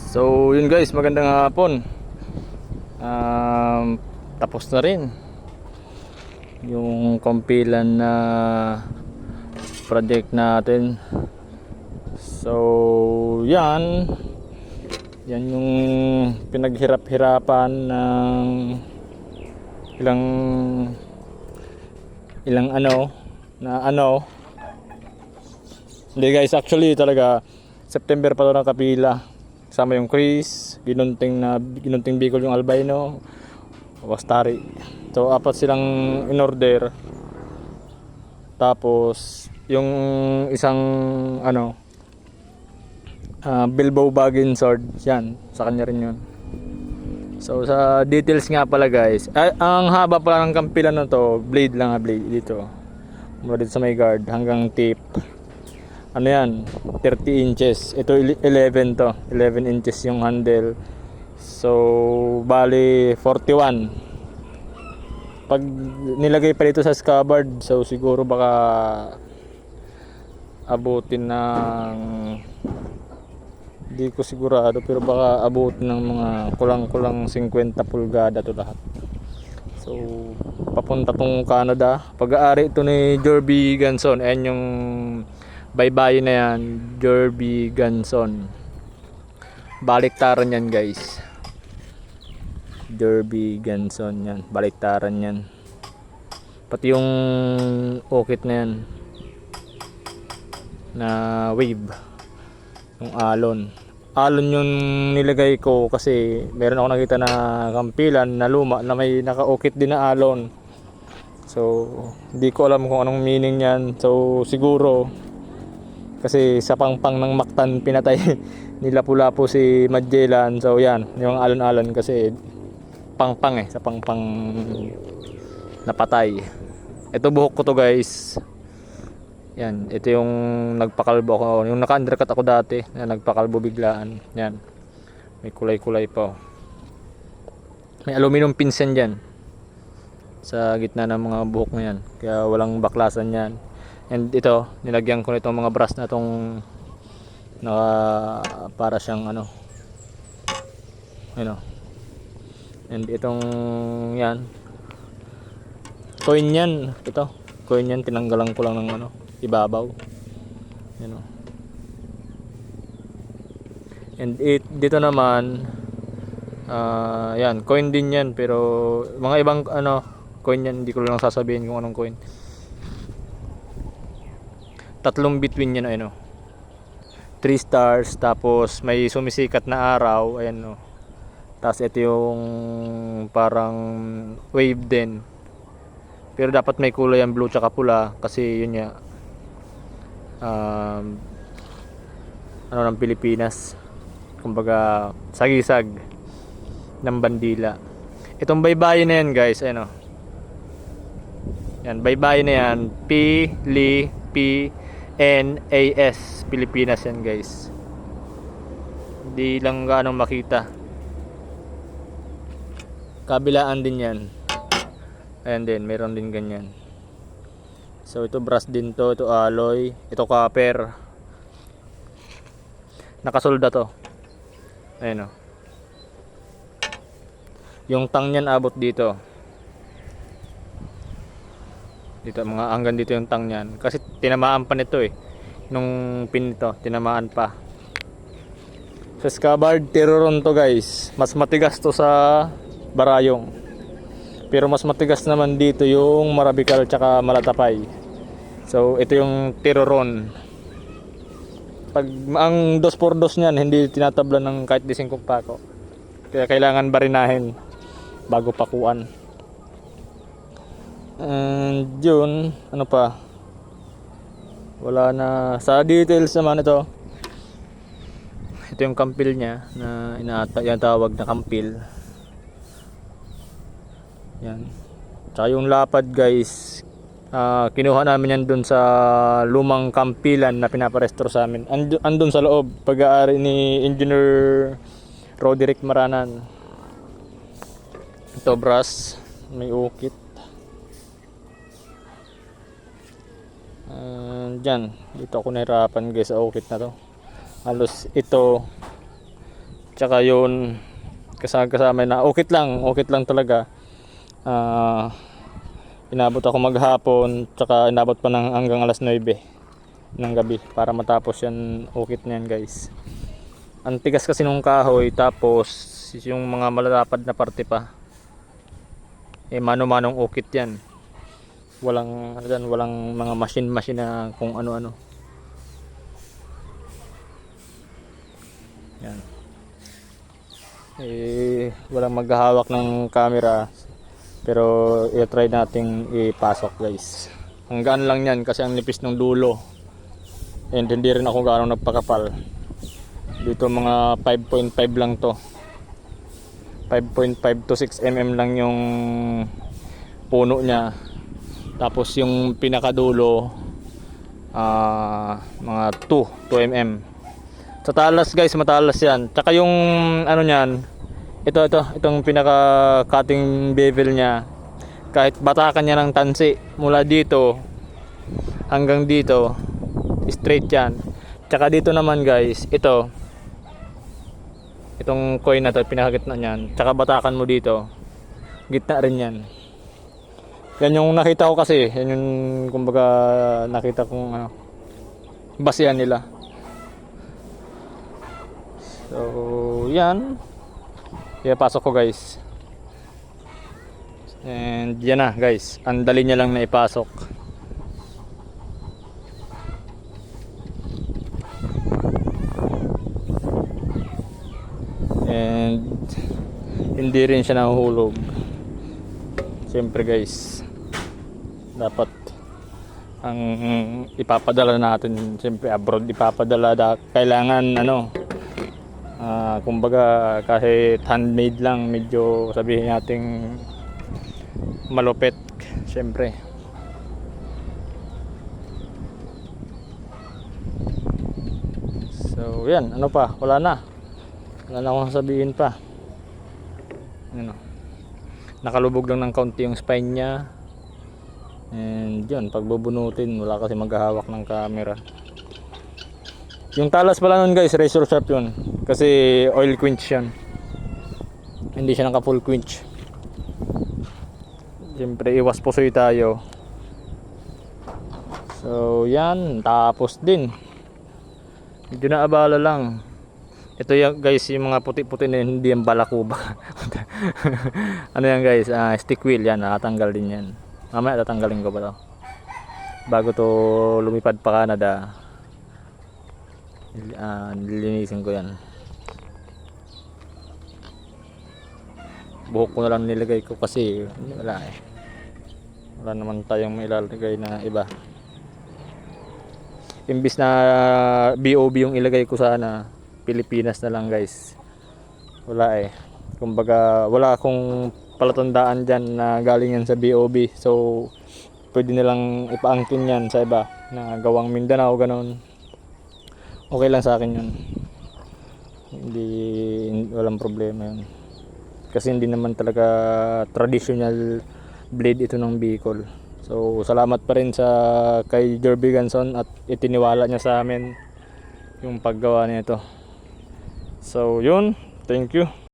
So yun guys, magandang hapon. Tapos na rin yung kumpilan na project natin. So yan yung pinaghirap-hirapan ng ilang hindi guys, actually talaga September pa to ng kapila. Kasama yung Chris, ginunting Bicol yung albino, Wastari. So apat silang in order. Tapos yung isang Bilbo Baggin sword, yan, sa kanya rin yun. So sa details nga pala guys, ang haba pala ng kampilan na to, blade dito. Mula dito sa may guard hanggang tip. Ano yan, 30 inches. Ito 11 to, 11 inches yung handle. So bali 41. Pag nilagay pa dito sa scabbard, so siguro baka abutin ng, hindi ko sigurado, pero baka abutin ng mga kulang-kulang 50 pulgada to lahat. So papunta tong Canada. Pag-aari ito ni Jorby Ganson. Ayan yung baybayin na yan, Jorby Ganson. Baliktaran yan guys. Jorby Ganson yan, baliktaran yan. Pati yung okit na yan na wave, yung alon yung nilagay ko kasi meron ako nakita na kampilan na luma na may naka-okit din na alon. So hindi ko alam kung anong meaning yan. So siguro kasi sa pangpang ng Mactan pinatay nila Lapu-Lapu si Magellan. So yan, yung alon-alon kasi pangpang sa pangpang napatay. Ito buhok ko to guys. Yan, ito yung nagpakalbo ako. Yung naka-undercut ako dati na nagpakalbo biglaan. Yan, may kulay-kulay pa. May aluminum pins yan dyan sa gitna ng mga buhok na yan, kaya walang baklasan yan. And ito, nilagyan ko nitong mga brass na itong para siyang and itong yan, coin yan, tinanggalan ko lang ng ibabaw, and dito naman yan, coin din yan, pero mga ibang coin yan, hindi ko lang sasabihin kung anong coin. Tatlong between yan, 3 stars, tapos may sumisikat na araw, ayan, tapos ito yung parang wave din, pero dapat may kulay ang blue tsaka pula kasi yun nga ng Pilipinas, kumbaga sagisag ng bandila. Itong baybayin na yan guys, yan, baybayin na yan, PLIPNAS, Pilipinas yan guys. Hindi lang gaano makita. Kabilaan din yan. Ayan din, meron din ganyan. So ito brass din to, ito alloy, ito copper. Nakasolda to. Ayan yung tang niyan abot dito. Dito mga hanggang dito yung tang niyan. Kasi tinamaan pa nito nung pin nito, tinamaan pa. Sa scabbard, Tiroron to guys. Mas matigas to sa Barayong. Pero mas matigas naman dito yung Marabikal tsaka Malatapay. So ito yung Tiroron. Pag ang 2x2 niyan, hindi tinatablan ng kahit 5 pako. Kaya kailangan barinahin bago pakuan. And yun, ano pa? Wala na. Sa details naman ito. Ito yung kampil niya na inatawag na kampil. Yan. Tsaka yung lapad guys, kinuha namin yan dun sa lumang kampilan na pinaparestro sa amin. Andun sa loob, pag-aari ni Engineer Roderick Maranan. Ito brass, may ukit. Dyan, dito ako nahirapan guys sa ukit na to. Halos ito Tsaka yun, kasama na okay lang talaga. Inabot ako maghapon, tsaka inabot pa ng hanggang alas 9 ng gabi para matapos yan. Okay na yan guys. Ang tigas kasi nung kahoy, tapos yung mga malalapad na parte pa, mano-manong ukit yan. Walang mga machine na kung ano-ano. Yan. Walang maghahawak ng camera, pero i-try nating ipasok guys. Hanggaan lang yan kasi ang nipis ng dulo, and hindi rin ako gaano nagpakapal dito. Mga 5.5 lang to, 5.5 to 6 mm lang yung puno niya. Tapos yung pinakadulo mga 2 mm. Sa talas guys, matalas yan. Tsaka yung ano niyan, itong pinaka cutting bevel niya, kahit batakan niya ng tansi mula dito hanggang dito, straight yan. Tsaka dito naman guys, itong coin na to, pinakagitna niyan, tsaka batakan mo dito, gitna rin yan. Yan yung nakita ko kasi, yan yung kumbaga nakita kong basihan nila. So yan, pasok ko guys. And yan na guys, ang dali niya lang na ipasok. And hindi rin siya nahuhulog. Siyempre guys, dapat ang ipapadala natin, siyempre abroad ipapadala, kailangan kumbaga kahit handmade lang, medyo sabihin nating malupit siyempre. So yan, wala na akong sabihin pa. Nakalubog lang ng kaunti yung spine niya, and yun, pagbubunutin wala kasi maghahawak ng camera. Yung talas pala nun guys, razor sharp yun, kasi oil quench yan, hindi siya naka full quench. Siyempre iwas pusoy tayo. So yan, tapos din, medyo naabala lang. Ito yan guys, yung mga puti-puti na yun, hindi yung balakuba. Ano yan guys, stick wheel yan, natanggal din yan. Mamaya tatanggalin ko pa to bago to lumipad pa Canada. Nilinisin ko yan. Buhok ko na lang nilagay ko kasi wala naman tayong ilalagay na iba. Imbis na BOB yung ilagay ko, sana Pilipinas na lang guys. Wala kumbaga wala akong palatandaan dyan na galing yan sa BOB, so pwede nilang ipaangkin yan sa iba na gawang Mindanao, ganon. Okay lang sa akin yun, walang problema yun, kasi hindi naman talaga traditional blade ito ng Bicol. So salamat pa rin kay Jerby Ganson at itiniwala niya sa amin yung paggawa nito. So yun, thank you.